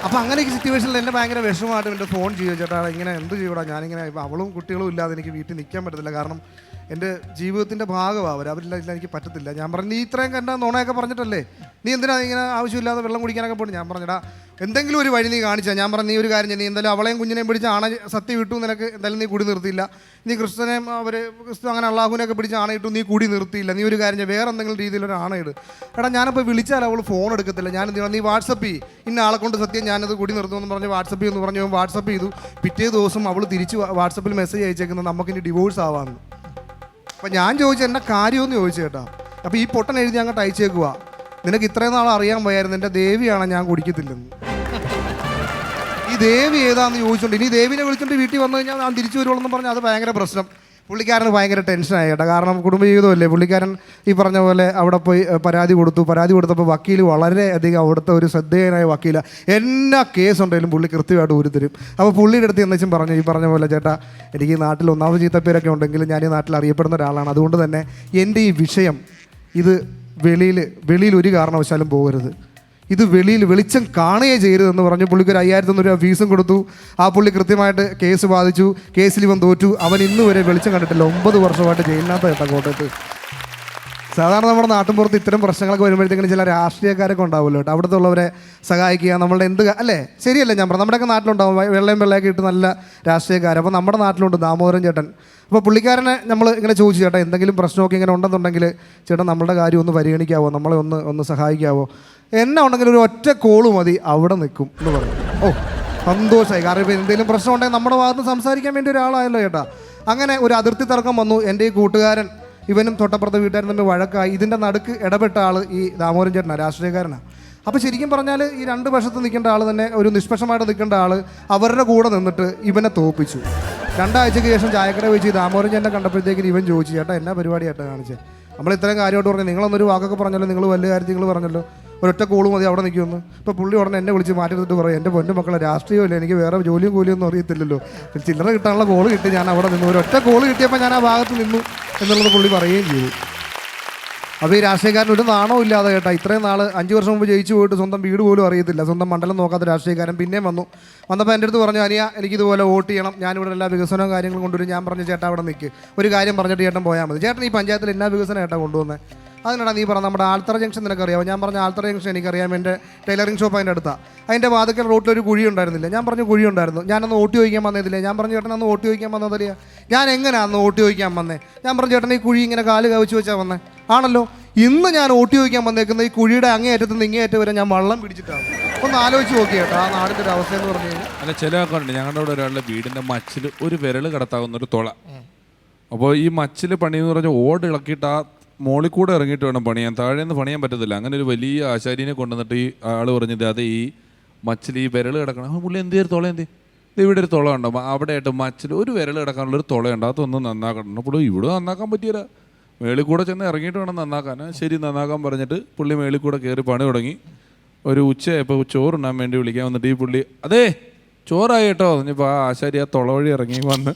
അപ്പോൾ അങ്ങനെയൊക്കെ സിറ്റുവേഷനിൽ എന്നെ ഭയങ്കര വിഷമമായിട്ട് എൻ്റെ ഫോൺ ചെയ്യുക, ചേട്ടാ ഇങ്ങനെ എന്ത് ചെയ്യൂടാ, ഞാനിങ്ങനെ ഇപ്പോൾ അവളും കുട്ടികളും ഇല്ലാതെ എനിക്ക് വീട്ടിൽ നിൽക്കാൻ പറ്റത്തില്ല, കാരണം എൻ്റെ ജീവിതത്തിൻ്റെ ഭാഗമാണ് അവർ, അവരില്ല എനിക്ക് പറ്റത്തില്ല. ഞാൻ പറഞ്ഞു, നീ ഇത്രയും കണ്ട നുണയൊക്കെ പറഞ്ഞിട്ടല്ലേ നീ എന്തിനാ ഇങ്ങനെ ആവശ്യമില്ലാതെ വെള്ളം കുടിക്കാനൊക്കെ പോകണം. ഞാൻ പറഞ്ഞടാ എന്തെങ്കിലും ഒരു വഴി നീ കാണിച്ചാൽ. ഞാൻ പറഞ്ഞു, നീ ഒരു കാര്യം നീ എന്തായാലും അവളെയും കുഞ്ഞിനെയും പിടിച്ച് സത്യം വിട്ടു, നിനക്ക് എന്തായാലും നീ കുടി നിർത്തിയില്ല, നീ ക്രിസ്ത്യനെയും ക്രിസ്തു അങ്ങനെ അള്ളാഹുവിനെയൊക്കെ പിടിച്ച് ആണയിട്ടു, നീ കുടി നിർത്തിയില്ല, നീ ഒരു കാര്യം വേറെ എന്തെങ്കിലും രീതിയിലൊരു ആണയിട്. എടാ ഞാനപ്പോൾ വിളിച്ചാൽ അവൾ ഫോൺ എടുക്കത്തില്ല, ഞാൻ എന്ത് ചെയ്യണം, നീ വാട്സപ്പ് ചെയ്യും, ഇന്ന ആളെ കൊണ്ട് സത്യം ഞാനത് കുടി നിർത്തുമെന്ന് പറഞ്ഞ് വാട്സപ്പ് ചെയ്യുമെന്ന് പറഞ്ഞു വാട്സപ്പ് ചെയ്തു. പിറ്റേ ദിവസം അവൾ തിരിച്ച് വാട്സപ്പിൽ മെസ്സേജ് അയച്ചേക്കുന്നത് നമുക്കിനി ഡിവോഴ്സ് ആവാമെന്ന്. അപ്പം ഞാൻ ചോദിച്ചു എന്നെ കാര്യമൊന്നും ചോദിച്ചു കേട്ടോ. അപ്പോൾ ഈ പൊട്ടൻ എഴുതി അങ്ങോട്ട് അയച്ചേക്കുക, നിനക്ക് ഇത്രയും നാൾ അറിയാൻ പോയായിരുന്നു എൻ്റെ ദേവിയാണ് ഞാൻ കുടിക്കത്തില്ലെന്ന്. ഈ ദേവി ഏതാന്ന് ചോദിച്ചോണ്ട് ഇനി ദേവിനെ വിളിച്ചോണ്ട് വീട്ടിൽ വന്നു കഴിഞ്ഞാൽ ഞാൻ തിരിച്ചു വരുവുള്ളൂ എന്ന് പറഞ്ഞാൽ അത് ഭയങ്കര പ്രശ്നം. പുള്ളിക്കാരന് ഭയങ്കര ടെൻഷനായി കേട്ടോ, കാരണം കുടുംബജീവിതമല്ലേ. പുള്ളിക്കാരൻ ഈ പറഞ്ഞ പോലെ അവിടെ പോയി പരാതി കൊടുത്തപ്പോൾ വക്കീൽ വളരെയധികം അവിടുത്തെ ഒരു ശ്രദ്ധേയനായ വക്കീലാണ്, എന്നാ കേസുണ്ടെങ്കിലും പുള്ളി കൃത്യമായിട്ട് ഊരിത്തരും. അപ്പോൾ പുള്ളിയുടെ അടുത്ത് എന്നുവെച്ചും പറഞ്ഞു, ഈ പറഞ്ഞ പോലെ ചേട്ടാ എനിക്ക് ഈ നാട്ടിൽ ഒന്നാമത് ചീത്തപ്പേരൊക്കെ ഉണ്ടെങ്കിലും ഞാൻ ഈ നാട്ടിൽ അറിയപ്പെടുന്ന ഒരാളാണ്, അതുകൊണ്ട് തന്നെ എൻ്റെ ഈ വിഷയം ഇത് വെളിയിൽ ഒരു കാരണവശാലും പോകരുത്, ഇത് വെളിച്ചം കാണുകയേ ചെയ്യരുതെന്ന് പറഞ്ഞു. പുള്ളിക്ക് ഒരു 5,500 രൂപ ഫീസും കൊടുത്തു. ആ പുള്ളി കൃത്യമായിട്ട് കേസ് ബാധിച്ചു, കേസിൽ ഇവൻ തോറ്റു. അവൻ ഇന്ന് വരെ വെളിച്ചം കണ്ടിട്ടില്ല, 9 വർഷമായിട്ട് ജയിലിനകത്ത് കേട്ടോ കോട്ടയത്ത്. സാധാരണ നമ്മുടെ നാട്ടിൻപുറത്ത് ഇത്തരം പ്രശ്നങ്ങളൊക്കെ വരുമ്പോഴത്തേക്കും ചില രാഷ്ട്രീയക്കാരൊക്കെ ഉണ്ടാവുമല്ലോ കേട്ടോ, അവിടുത്തെ ഉള്ളവരെ സഹായിക്കുക, നമ്മളുടെ എന്ത് അല്ലേ ശരിയല്ലേ ഞാൻ പറഞ്ഞു, നമ്മുടെയൊക്കെ നാട്ടിലുണ്ടാവും വെള്ളയൊക്കെ ഇട്ട് നല്ല രാഷ്ട്രീയക്കാർ. അപ്പോൾ നമ്മുടെ നാട്ടിലുണ്ട് ദാമോദരൻ ചേട്ടൻ. അപ്പോൾ പുള്ളിക്കാരനെ നമ്മൾ ഇങ്ങനെ ചോദിച്ചു, ചേട്ടാ എന്തെങ്കിലും പ്രശ്നമൊക്കെ ഇങ്ങനെ ഉണ്ടെന്നുണ്ടെങ്കിൽ ചേട്ടൻ നമ്മളുടെ കാര്യം ഒന്ന് പരിഗണിക്കാവോ, നമ്മളെ ഒന്ന് സഹായിക്കാവോ, എന്നെ ഉണ്ടെങ്കിൽ ഒരു ഒറ്റ കോള് മതി അവിടെ നിൽക്കും എന്ന് പറഞ്ഞു. ഓ സന്തോഷമായി, കാരണം ഇപ്പോൾ എന്തെങ്കിലും പ്രശ്നം ഉണ്ടെങ്കിൽ നമ്മുടെ ഭാഗത്ത് സംസാരിക്കാൻ വേണ്ടി ഒരാളായല്ലോ ചേട്ടാ. അങ്ങനെ ഒരു അതിർത്തി തർക്കം വന്നു. എൻ്റെ ഈ കൂട്ടുകാരൻ ഇവനും തൊട്ടപ്പുറത്തെ വീട്ടുകാരും തമ്മിൽ വഴക്കായി. ഇതിൻ്റെ നടുക്ക് ഇടപെട്ട ആൾ ഈ ദാമോദരൻ ചേട്ടനാണ്, രാഷ്ട്രീയക്കാരനാണ്. അപ്പോൾ ശരിക്കും പറഞ്ഞാൽ ഈ 2 വശത്ത് നിൽക്കേണ്ട ആൾ തന്നെ, ഒരു നിഷ്പക്ഷമായിട്ട് നിൽക്കേണ്ട ആൾ അവരുടെ കൂടെ നിന്നിട്ട് ഇവനെ തോൽപ്പിച്ചു. 2 ആഴ്ചയ്ക്ക് ശേഷം ചായക്കട വെച്ച് ഈ ദാമോദരൻ ചേട്ടനെ കണ്ടപ്പോഴത്തേക്കും ഇവൻ ചോദിച്ചു, ചേട്ടാ എന്നാ പരിപാടിയായിട്ട് കാണിച്ചേ, നമ്മൾ ഇത്രയും കാര്യമായിട്ട് പറഞ്ഞു, നിങ്ങളൊന്നൊരു വാക്കൊക്കെ പറഞ്ഞല്ലോ, നിങ്ങൾ വലിയ കാര്യത്തിൽ നിങ്ങൾ പറഞ്ഞല്ലോ, ഒരൊറ്റ കോള് മതി അവിടെ നിൽക്കുമെന്ന്. ഇപ്പോൾ പുള്ളി ഉടനെ എന്നെ വിളിച്ച് മാറ്റിയെടുത്തിട്ട് പറയും, എൻ്റെ പൊന്നു മക്കളെ രാഷ്ട്രീയമില്ല, എനിക്ക് വേറെ ജോലിയും കൂലിയൊന്നും അറിയത്തില്ലല്ലോ, ചില്ലറ കിട്ടാനുള്ള കോള് കിട്ടി, ഞാൻ അവിടെ നിന്നു, ഒരൊറ്റ കോള് കിട്ടിയപ്പോൾ ഞാൻ ആ ഭാഗത്ത് നിന്നു എന്നുള്ളത് പുള്ളി പറയുകയും ചെയ്തു. അപ്പോൾ ഈ രാഷ്ട്രീയക്കാരൻ ഒരു നാണവും ഇല്ലാതെ കേട്ടോ, ഇത്രയും നാൾ 5 വർഷം മുമ്പ് ജയിച്ചു പോയിട്ട് സ്വന്തം വീട് പോലും അറിയത്തില്ല, സ്വന്തം മണ്ഡലം നോക്കാത്ത രാഷ്ട്രീയക്കാരൻ പിന്നെയും വന്നപ്പോൾ എൻ്റെ അടുത്ത് പറഞ്ഞു, അനിയ എനിക്കിതുപോലെ വോട്ട് ചെയ്യണം, ഞാനിവിടെ എല്ലാ വികസനവും കാര്യങ്ങളും കൊണ്ടുവരും. ഞാൻ പറഞ്ഞു, ചേട്ടാ അവിടെ നിൽക്ക്, ഒരു കാര്യം പറഞ്ഞിട്ട് ചേട്ടൻ പോയാൽ മതി, ചേട്ടൻ ഈ പഞ്ചായത്തിൽ എന്നാ വികസനം ചേട്ടാ കൊണ്ടുവന്നത്, അതിനാണ് നീ പറഞ്ഞ നമ്മുടെ ആൽത്തറ ജംഗ്ഷൻ നിനക്കറിയാമോ. ഞാൻ പറഞ്ഞ ആൽത്തറ ജംഗ്ഷൻ എനിക്കറിയാം, എൻ്റെ ടൈലറിംഗ് ഷോപ്പ് അതിൻ്റെ അടുത്താണ്, അതിൻ്റെ വാതിക്കൽ റോട്ടിലൊരു കുഴി ഉണ്ടായിരുന്നില്ല. ഞാൻ പറഞ്ഞു കുഴി ഉണ്ടായിരുന്നു, ഞാനന്ന് വോട്ട് ചോദിക്കാൻ വന്നതില്ലേ. ഞാൻ പറഞ്ഞു, ചേട്ടൻ അന്ന് വോട്ട് ചോദിക്കാൻ വന്നതല്ലേ. ഞാൻ എങ്ങനെയാണ് അന്ന് വോട്ട് ചോദിക്കാൻ വന്നേ. ഞാൻ പറഞ്ഞു, ചേട്ടൻ ഈ കുഴി ഇങ്ങനെ കാല് കവിച്ച് വെച്ചാൽ വന്നേ. ആണല്ലോ, ഇന്ന് ഞാൻ വോട്ട് ചോദിക്കാൻ വന്നേക്കുന്നത് ഈ കുഴിയുടെ അങ്ങേയറ്റത്ത് നിന്ന് ഇങ്ങേയറ്റം വരെ ഞാൻ വള്ളം പിടിച്ചിട്ടാണ്. ഒന്ന് ആലോചിച്ച് നോക്കി കേട്ടോ ആ നാടിൻ്റെ ഒരു അവസ്ഥ എന്ന് പറഞ്ഞു കഴിഞ്ഞാൽ. അല്ല, ചില ആൾക്കാരുണ്ട് ഞങ്ങളുടെ അവിടെ ഒരാളുടെ വീടിൻ്റെ മച്ചിൽ ഒരു വിരൽ കടത്താവുന്നൊരു തുള. അപ്പോൾ ഈ മച്ചിൽ പണിയെന്ന് പറഞ്ഞാൽ ഓട് ഇളക്കിയിട്ട് ആ മോളിൽ കൂടെ ഇറങ്ങിയിട്ട് വേണം പണിയാൻ, താഴേന്ന് പണിയാൻ പറ്റത്തില്ല. അങ്ങനെ ഒരു വലിയ ആശാരിനെ കൊണ്ടുവന്നിട്ട് ഈ ആൾ പറഞ്ഞത് അത് ഈ മച്ചിൽ ഈ വിരൽ കിടക്കണം. ആ പുള്ളി എന്ത് തുള എന്ത് ഇത് ഇവിടെ ഒരു തുള ഉണ്ടോ അവിടെ ആയിട്ട് മച്ചിൽ ഒരു വിരൽ കിടക്കാനുള്ളൊരു തുളയുണ്ട്, അതൊന്ന് നന്നാക്കണം. പുള്ളി ഇവിടെ നന്നാക്കാൻ പറ്റിയില്ല, മേളിൽ കൂടെ ചെന്ന് ഇറങ്ങിയിട്ട് വേണം നന്നാക്കാൻ. ശരി നന്നാക്കാൻ പറഞ്ഞിട്ട് പുള്ളി മേളിൽ കൂടെ കയറി പണി തുടങ്ങി. ഒരു ഉച്ചയായപ്പോൾ ചോറുണ്ണാൻ വേണ്ടി വിളിക്കാൻ വന്നിട്ട് ഈ പുള്ളി, അതേ ചോറായി കേട്ടോ പറഞ്ഞപ്പോൾ ആ ആശാരി ആ തുള വഴി ഇറങ്ങി വന്ന്